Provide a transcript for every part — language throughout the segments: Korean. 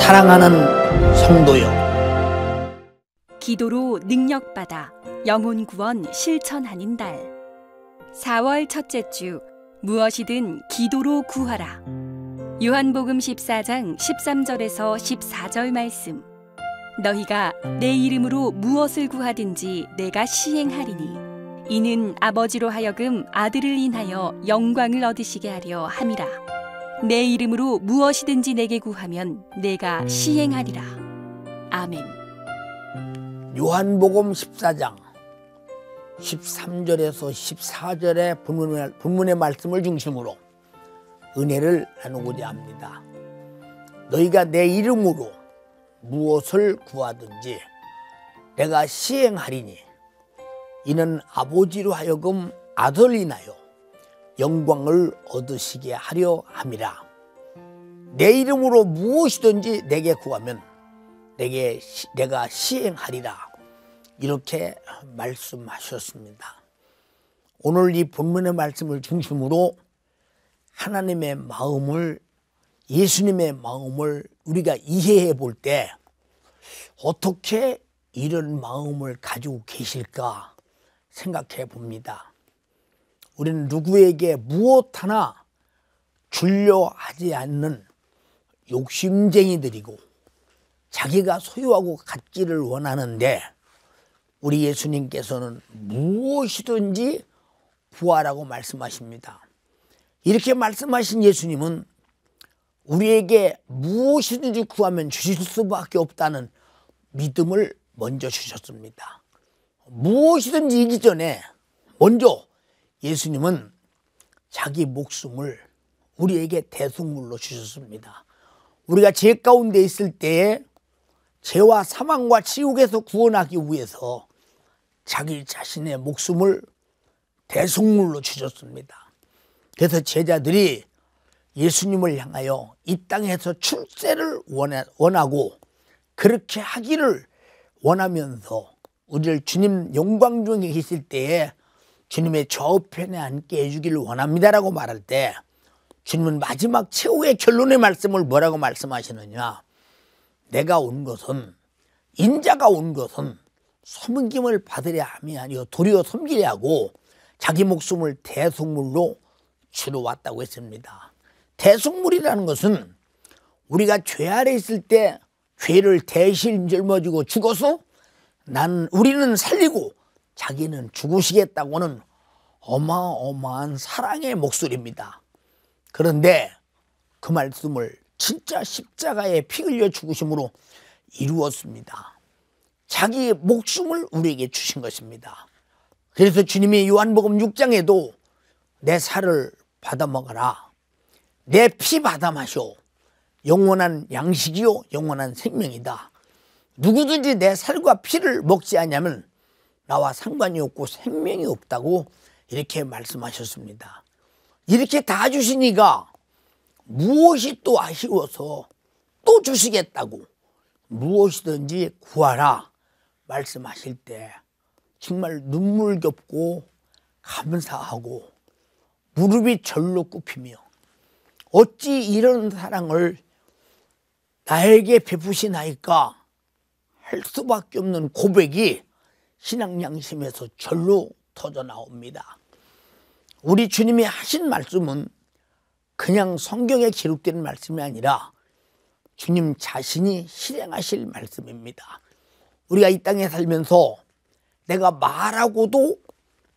사랑하는 성도여, 기도로 능력받아 영혼 구원 실천하는 달 4월 첫째 주 무엇이든 기도로 구하라. 요한복음 14장 13절에서 14절 말씀. 너희가 내 이름으로 무엇을 구하든지 내가 시행하리니 이는 아버지로 하여금 아들을 인하여 영광을 얻으시게 하려 함이라. 내 이름으로 무엇이든지 내게 구하면 내가 시행하리라. 아멘. 요한복음 14장 13절에서 14절의 본문의 말씀을 중심으로 은혜를 나누고자 합니다. 너희가 내 이름으로 무엇을 구하든지 내가 시행하리니 이는 아버지로 하여금 아들을 인하여 영광을 얻으시게 하려 함이라. 내 이름으로 무엇이든지 내게 구하면 내가 시행하리라. 이렇게 말씀하셨습니다. 오늘 이 본문의 말씀을 중심으로 하나님의 마음을, 예수님의 마음을 우리가 이해해 볼 때 어떻게 이런 마음을 가지고 계실까 생각해 봅니다. 우리는 누구에게 무엇 하나 주려 하지 않는 욕심쟁이들이고 자기가 소유하고 갖기를 원하는데, 우리 예수님께서는 무엇이든지 구하라고 말씀하십니다. 이렇게 말씀하신 예수님은 우리에게 무엇이든지 구하면 주실 수밖에 없다는 믿음을 먼저 주셨습니다. 무엇이든지 이기 전에 먼저 예수님은 자기 목숨을 우리에게 대속물로 주셨습니다. 우리가 죄 가운데 있을 때에 죄와 사망과 지옥에서 구원하기 위해서 자기 자신의 목숨을 대속물로 주셨습니다. 그래서 제자들이 예수님을 향하여 이 땅에서 출세를 원하고 그렇게 하기를 원하면서 우리를 주님 영광 중에 계실 때에 주님의 좌우편에 앉게 해주기를 원합니다라고 말할 때, 주님은 마지막 최후의 결론의 말씀을 뭐라고 말씀하시느냐? 내가 온 것은, 인자가 온 것은 섬김을 받으려 함이 아니요 도리어 섬기려 하고 자기 목숨을 대속물로 주러 왔다고 했습니다. 대속물이라는 것은 우리가 죄 아래 있을 때 죄를 대신 짊어지고 죽어서 우리는 살리고 자기는 죽으시겠다고는 어마어마한 사랑의 목소리입니다. 그런데 그 말씀을 진짜 십자가에 피 흘려 죽으심으로 이루었습니다. 자기 목숨을 우리에게 주신 것입니다. 그래서 주님이 요한복음 6장에도 내 살을 받아 먹어라, 내 피 받아 마셔, 영원한 양식이요 영원한 생명이다. 누구든지 내 살과 피를 먹지 않으면 나와 상관이 없고 생명이 없다고 이렇게 말씀하셨습니다. 이렇게 다 주시니까 무엇이 또 아쉬워서 또 주시겠다고 무엇이든지 구하라 말씀하실 때 정말 눈물겹고 감사하고 무릎이 절로 굽히며 어찌 이런 사랑을 나에게 베푸시나이까 할 수밖에 없는 고백이 신앙 양심에서 절로 터져 나옵니다. 우리 주님이 하신 말씀은 그냥 성경에 기록된 말씀이 아니라 주님 자신이 실행하실 말씀입니다. 우리가 이 땅에 살면서 내가 말하고도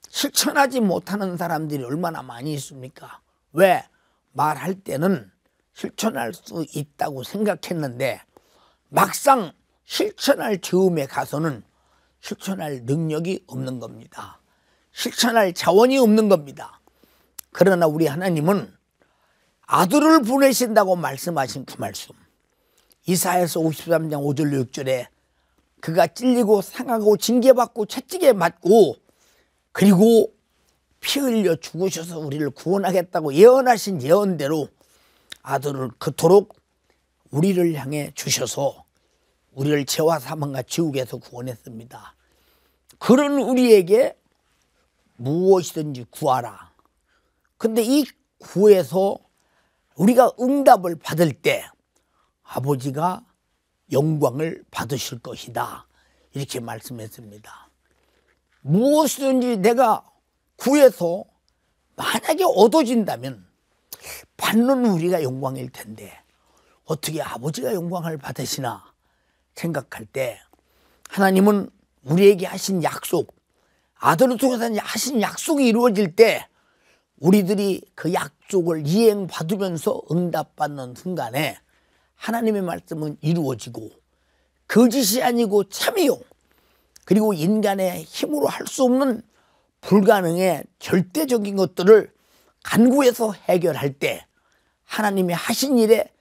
실천하지 못하는 사람들이 얼마나 많이 있습니까? 왜? 말할 때는 실천할 수 있다고 생각했는데 막상 실천할 즈음에 가서는 실천할 능력이 없는 겁니다. 실천할 자원이 없는 겁니다. 그러나 우리 하나님은 아들을 보내신다고 말씀하신 그 말씀, 이사야서 53장 5절 6절에 그가 찔리고 상하고 징계받고 채찍에 맞고 그리고 피 흘려 죽으셔서 우리를 구원하겠다고 예언하신 예언대로 아들을 그토록 우리를 향해 주셔서 우리를 죄와 사망과 지옥에서 구원했습니다. 그런 우리에게 무엇이든지 구하라. 근데 이 구에서 우리가 응답을 받을 때 아버지가 영광을 받으실 것이다. 이렇게 말씀했습니다. 무엇이든지 내가 구해서 만약에 얻어진다면 받는 우리가 영광일 텐데 어떻게 아버지가 영광을 받으시나 생각할 때 하나님은 우리에게 하신 약속, 아들을 통해서 하신 약속이 이루어질 때 우리들이 그 약속을 이행받으면서 응답받는 순간에 하나님의 말씀은 이루어지고 거짓이 아니고 참이요, 그리고 인간의 힘으로 할 수 없는 불가능의 절대적인 것들을 간구해서 해결할 때 하나님이 하신 일에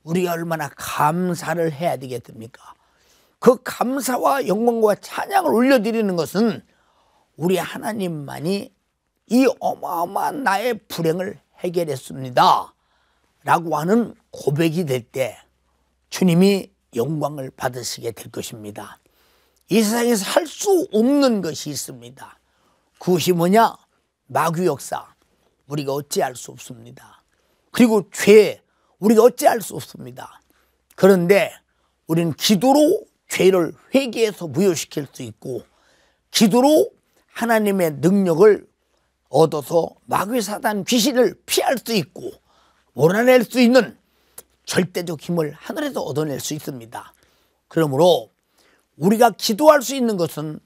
우리가 얼마나 감사를 해야 되겠습니까? 그 감사와 영광과 찬양을 올려드리는 것은 우리 하나님만이 이 어마어마한 나의 불행을 해결했습니다 라고 하는 고백이 될 때 주님이 영광을 받으시게 될 것입니다. 이 세상에서 할 수 없는 것이 있습니다. 그것이 뭐냐? 마귀 역사, 우리가 어찌할 수 없습니다. 그리고 죄, 우리가 어찌할 수 없습니다. 그런데 우리는 기도로 죄를 회개해서 무효시킬 수 있고 기도로 하나님의 능력을 얻어서 마귀 사단 귀신을 피할 수 있고 몰아낼 수 있는 절대적 힘을 하늘에서 얻어낼 수 있습니다. 그러므로 우리가 기도할 수 있는 것은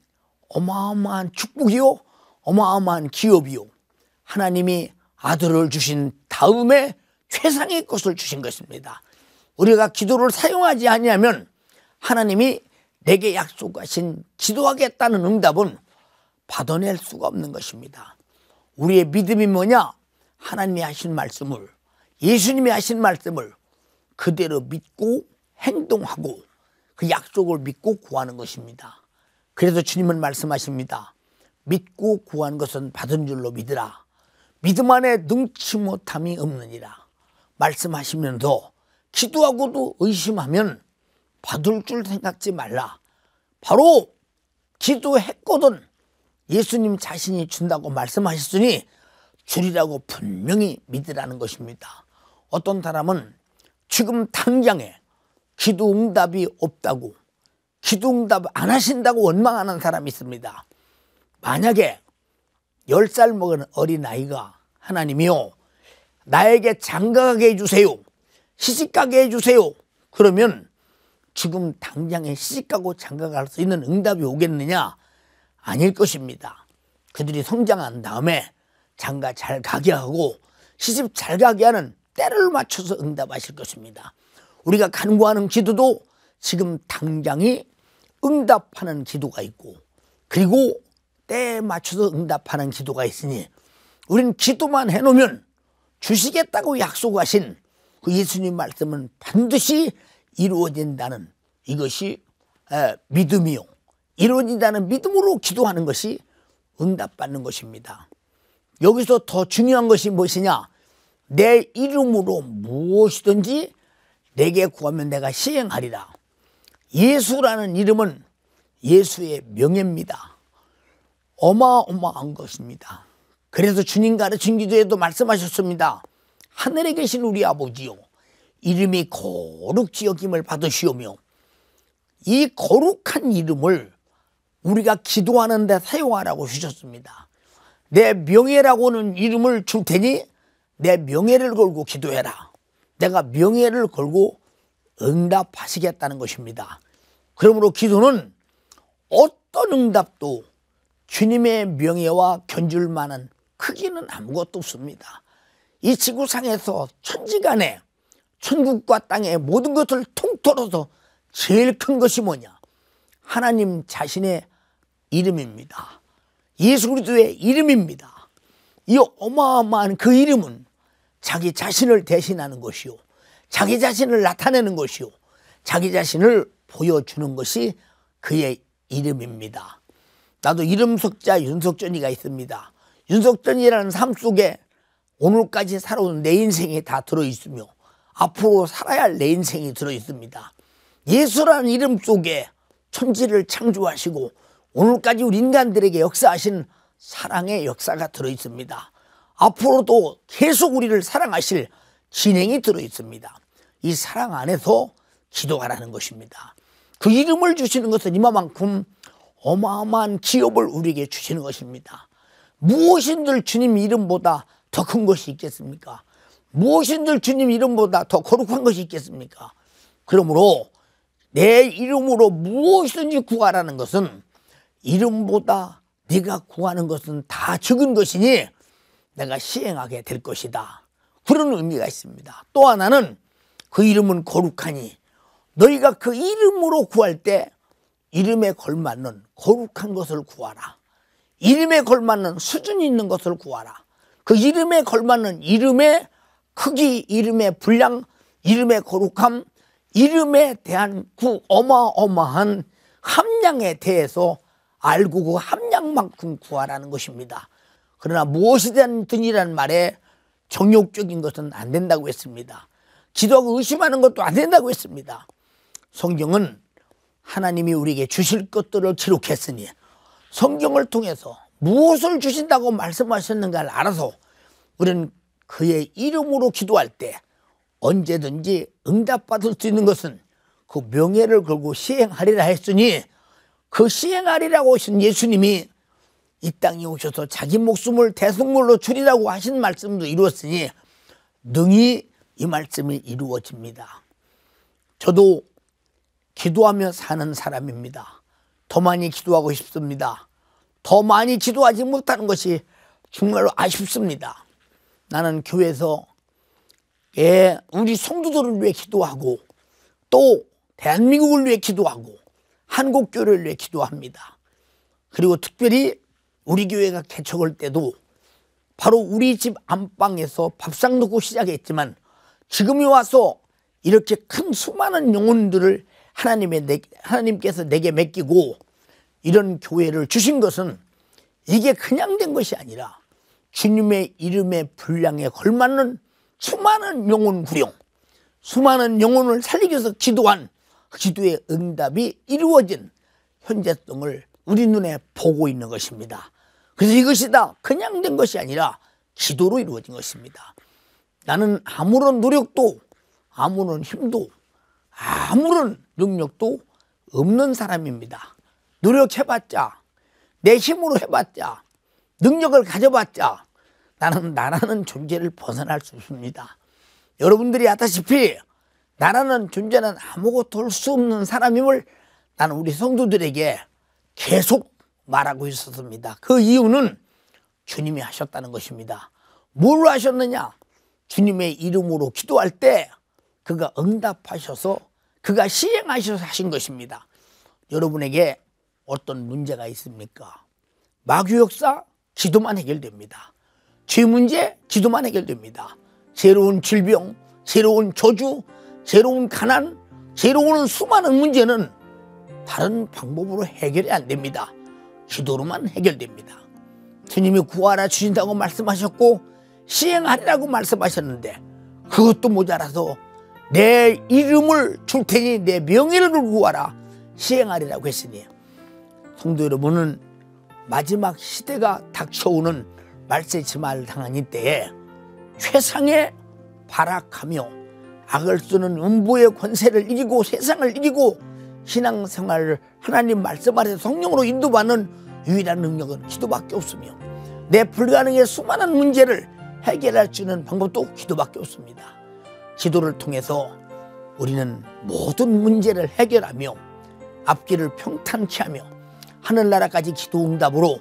어마어마한 축복이요, 어마어마한 기업이요, 하나님이 아들을 주신 다음에 최상의 것을 주신 것입니다. 우리가 기도를 사용하지 아니하면 하나님이 내게 약속하신 기도하겠다는 응답은 받아낼 수가 없는 것입니다. 우리의 믿음이 뭐냐? 하나님이 하신 말씀을, 예수님이 하신 말씀을 그대로 믿고 행동하고 그 약속을 믿고 구하는 것입니다. 그래서 주님은 말씀하십니다. 믿고 구한 것은 받은 줄로 믿으라. 믿음 안에 능치 못함이 없느니라 말씀하시면서 기도하고도 의심하면 받을 줄 생각지 말라. 바로 기도했거든 예수님 자신이 준다고 말씀하셨으니 주리라고 분명히 믿으라는 것입니다. 어떤 사람은 지금 당장에 기도 응답이 없다고, 기도 응답 안 하신다고 원망하는 사람이 있습니다. 만약에 10살 먹은 어린아이가 하나님이요, 나에게 장가가게 해주세요, 시집가게 해주세요, 그러면 지금 당장에 시집가고 장가갈 수 있는 응답이 오겠느냐? 아닐 것입니다. 그들이 성장한 다음에 장가 잘 가게 하고 시집 잘 가게 하는 때를 맞춰서 응답하실 것입니다. 우리가 간구하는 기도도 지금 당장이 응답하는 기도가 있고 그리고 때에 맞춰서 응답하는 기도가 있으니 우리는 기도만 해놓으면 주시겠다고 약속하신 그 예수님 말씀은 반드시 이루어진다는 이것이 믿음이요, 이루어진다는 믿음으로 기도하는 것이 응답받는 것입니다. 여기서 더 중요한 것이 무엇이냐? 내 이름으로 무엇이든지 내게 구하면 내가 시행하리라. 예수라는 이름은 예수의 명예입니다. 어마어마한 것입니다. 그래서 주님 가르친 기도에도 말씀하셨습니다. 하늘에 계신 우리 아버지요, 이름이 거룩히 여김을 받으시오며, 이 거룩한 이름을 우리가 기도하는 데 사용하라고 주셨습니다. 내 명예라고는 이름을 줄 테니 내 명예를 걸고 기도해라. 내가 명예를 걸고 응답하시겠다는 것입니다. 그러므로 기도는 어떤 응답도 주님의 명예와 견줄 만한 크기는 아무것도 없습니다. 이 지구상에서 천지간에 천국과 땅의 모든 것을 통틀어서 제일 큰 것이 뭐냐? 하나님 자신의 이름입니다. 예수 그리스도의 이름입니다. 이 어마어마한 그 이름은 자기 자신을 대신하는 것이요, 자기 자신을 나타내는 것이요, 자기 자신을 보여주는 것이 그의 이름입니다. 나도 이름 석자 윤석전이가 있습니다. 윤석전이라는 삶 속에 오늘까지 살아온 내 인생이 다 들어있으며 앞으로 살아야 할 내 인생이 들어있습니다. 예수라는 이름 속에 천지를 창조하시고 오늘까지 우리 인간들에게 역사하신 사랑의 역사가 들어있습니다. 앞으로도 계속 우리를 사랑하실 진행이 들어있습니다. 이 사랑 안에서 기도하라는 것입니다. 그 이름을 주시는 것은 이만큼 어마어마한 기업을 우리에게 주시는 것입니다. 무엇인들 주님 이름보다 더 큰 것이 있겠습니까? 무엇인들 주님 이름보다 더 거룩한 것이 있겠습니까? 그러므로 내 이름으로 무엇이든지 구하라는 것은 이름보다 네가 구하는 것은 다 적은 것이니 내가 시행하게 될 것이다. 그런 의미가 있습니다. 또 하나는 그 이름은 거룩하니 너희가 그 이름으로 구할 때 이름에 걸맞는 거룩한 것을 구하라. 이름에 걸맞는 수준이 있는 것을 구하라. 그 이름에 걸맞는 이름의 크기, 이름의 분량, 이름의 거룩함, 이름에 대한 그 어마어마한 함량에 대해서 알고 그 함량만큼 구하라는 것입니다. 그러나 무엇이든지라는 말에 정욕적인 것은 안 된다고 했습니다. 기도하고 의심하는 것도 안 된다고 했습니다. 성경은 하나님이 우리에게 주실 것들을 기록했으니 성경을 통해서 무엇을 주신다고 말씀하셨는가를 알아서 우리는 그의 이름으로 기도할 때 언제든지 응답받을 수 있는 것은 그 명예를 걸고 시행하리라 했으니 그 시행하리라고 하신 예수님이 이 땅에 오셔서 자기 목숨을 대속물로 주리라고 하신 말씀도 이루었으니 능히 이 말씀이 이루어집니다. 저도 기도하며 사는 사람입니다. 더 많이 기도하고 싶습니다. 더 많이 기도하지 못하는 것이 정말로 아쉽습니다. 나는 교회에서 우리 성도들을 위해 기도하고 또 대한민국을 위해 기도하고 한국교회를 위해 기도합니다. 그리고 특별히 우리 교회가 개척할 때도 바로 우리 집 안방에서 밥상 놓고 시작했지만 지금이 와서 이렇게 큰 수많은 영혼들을 하나님께서 내게 맡기고 이런 교회를 주신 것은 이게 그냥 된 것이 아니라 주님의 이름의 분량에 걸맞는 수많은 영혼 구령, 수많은 영혼을 살리기 위해서 기도한 기도의 응답이 이루어진 현재성을 우리 눈에 보고 있는 것입니다. 그래서 이것이 다 그냥 된 것이 아니라 기도로 이루어진 것입니다. 나는 아무런 노력도 아무런 힘도 아무런 능력도 없는 사람입니다. 노력해봤자 내 힘으로 해봤자 능력을 가져봤자 나는 나라는 존재를 벗어날 수 없습니다. 여러분들이 아다시피 나라는 존재는 아무것도 할 수 없는 사람임을 나는 우리 성도들에게 계속 말하고 있었습니다. 그 이유는 주님이 하셨다는 것입니다. 뭘 하셨느냐? 주님의 이름으로 기도할 때 그가 응답하셔서 그가 시행하셔서 하신 것입니다. 여러분에게 어떤 문제가 있습니까? 마귀 역사 기도만 해결됩니다. 죄 문제 기도만 해결됩니다. 새로운 질병, 새로운 저주, 새로운 가난, 새로운 수많은 문제는 다른 방법으로 해결이 안 됩니다. 기도로만 해결됩니다. 주님이 구하라 주신다고 말씀하셨고 시행하리라고 말씀하셨는데 그것도 모자라서 내 이름을 줄 테니 내 명예를 구하라 시행하리라고 했으니 성도 여러분은 마지막 시대가 닥쳐오는 말세지마를 당한 이때에 최상의 발악하며 악을 쓰는 음부의 권세를 이기고 세상을 이기고 신앙생활을 하나님 말씀 아래 성령으로 인도받는 유일한 능력은 기도밖에 없으며 내 불가능의 수많은 문제를 해결할 수 있는 방법도 기도밖에 없습니다. 기도를 통해서 우리는 모든 문제를 해결하며 앞길을 평탄케 하며 하늘나라까지 기도 응답으로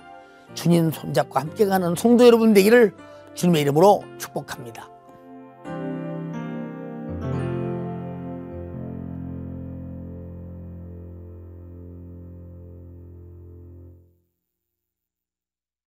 주님 손잡고 함께 가는 성도 여러분 되기를 주님의 이름으로 축복합니다.